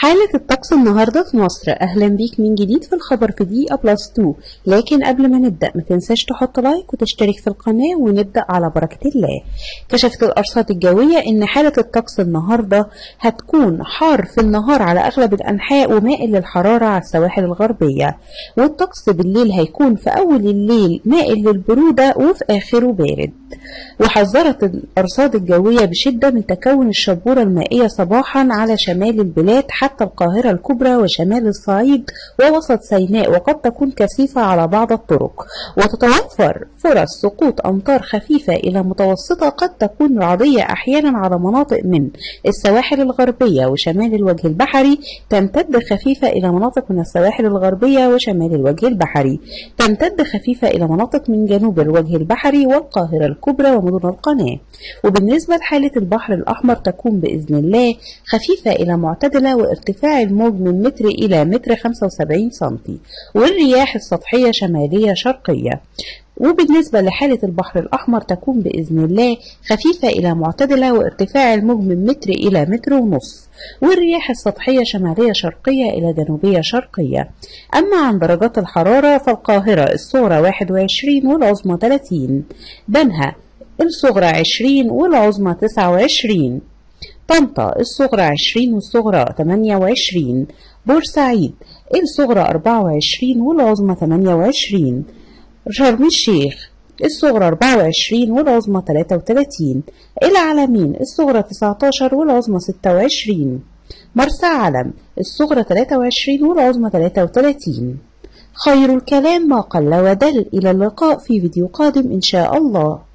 حالة الطقس النهاردة في مصر. أهلا بيك من جديد في الخبر في دقيقة بلس 2. لكن قبل ما نبدأ ما تنساش تحط لايك وتشترك في القناة ونبدأ على بركة الله. كشفت الأرصاد الجوية إن حالة الطقس النهاردة هتكون حار في النهار على أغلب الأنحاء ومائل للحرارة على السواحل الغربية، والطقس بالليل هيكون في أول الليل مائل للبرودة وفي آخره بارد. وحذرت الأرصاد الجوية بشدة من تكون الشبورة المائية صباحا على شمال البلاد حتى القاهرة الكبرى وشمال الصعيد ووسط سيناء، وقد تكون كثيفة على بعض الطرق، وتتوفر فرص سقوط أمطار خفيفة إلى متوسطة قد تكون رعدية أحيانا على مناطق من السواحل الغربية وشمال الوجه البحري، تمتد خفيفة إلى مناطق من السواحل الغربية وشمال الوجه البحري، تمتد خفيفة إلى مناطق من جنوب الوجه البحري والقاهرة الكبرى ومدن القناة. وبالنسبة لحالة البحر الأحمر تكون بإذن الله خفيفة إلى معتدلة، وارتفاع الموج من متر إلى متر 75 سنتي، والرياح السطحية شمالية شرقية. وبالنسبة لحالة البحر الأحمر تكون بإذن الله خفيفة إلى معتدلة، وارتفاع الموج من متر إلى متر ونصف، والرياح السطحية شمالية شرقية إلى جنوبية شرقية. أما عن درجات الحرارة فالقاهرة الصغرى 21 والعظمى 30، بنها الصغرى 20 والعظمى 29، طنطا الصغرى 20 والصغرى 28، بورسعيد الصغرى 24 والعظمى 28، شرم الشيخ الصغرى 24 والعظمى 33، العلمين الصغرى 19 والعظمى 26، مرسى علم الصغرى 23 والعظمى 33. خير الكلام ما قل ودل. إلى اللقاء في فيديو قادم إن شاء الله.